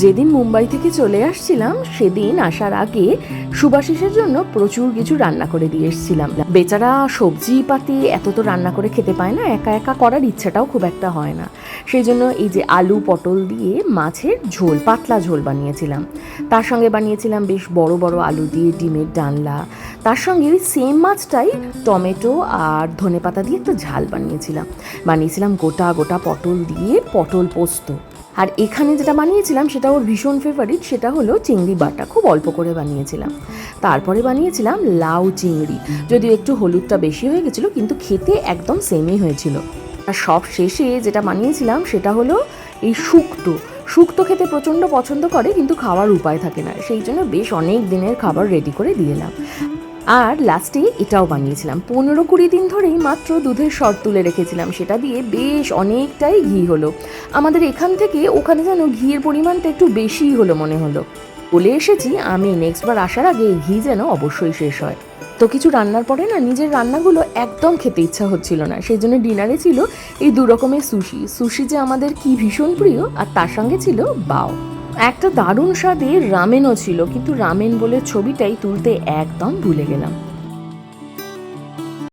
যেদিন মুম্বাই থেকে চলে আসছিলাম সেদিন আসার আগে সুভাশিসের জন্য প্রচুর কিছু রান্না করে দিয়ে এসেছিলাম। বেচারা সবজি পাতি এত তো রান্না করে খেতে পায় না, একা একা করার ইচ্ছাটাও খুব একটা হয় না। সেই জন্য এই যে আলু পটল দিয়ে মাছের ঝোল, পাতলা ঝোল বানিয়েছিলাম। তার সঙ্গে বানিয়েছিলাম বেশ বড় বড় আলু দিয়ে ডিমের ডালনা। তার সঙ্গে ওই সেম মাছটাই টমেটো আর ধনেপাতা দিয়ে একটা ঝাল বানিয়েছিলাম গোটা গোটা পটল দিয়ে পটল পোস্ত। আর এখানে যেটা বানিয়েছিলাম সেটা ওর ভীষণ ফেভারিট, সেটা হলো চিংড়ি বাটা, খুব অল্প করে বানিয়েছিলাম। তারপরে বানিয়েছিলাম লাউ চিংড়ি, যদিও একটু হলুদটা বেশি হয়ে গেছিলো, কিন্তু খেতে একদম সেমই হয়েছিল। আর সব শেষে যেটা বানিয়েছিলাম সেটা হলো এই শুক্তো খেতে প্রচণ্ড পছন্দ করে, কিন্তু খাওয়ার উপায় থাকে না, সেই জন্য বেশ অনেক দিনের খাবার রেডি করে দিয়ে এলাম। আর লাস্টে এটাও বানিয়েছিলাম, 15-20 দিন ধরেই মাত্র দুধের সর তুলে রেখেছিলাম, সেটা দিয়ে বেশ অনেকটাই ঘি হলো। আমাদের এখান থেকে ওখানে যেন ঘিয়ের পরিমাণটা একটু বেশিই হলো মনে হলো। বলে এসেছি আমি নেক্সট বার আসার আগে এই ঘি যেন অবশ্যই শেষ হয়। তো কিছু রান্নার পরে না নিজের রান্নাগুলো একদম খেতে ইচ্ছা হচ্ছিল না, সেই জন্য ডিনারে ছিল এই 2 রকমের সুশি যে আমাদের কি ভীষণ প্রিয়, আর তার সঙ্গে ছিল বাও। একটা দারুণ স্বাদের রামেনও ছিল, কিন্তু রামেন বলে ছবিটাই তুলতে একদম ভুলে গেলাম।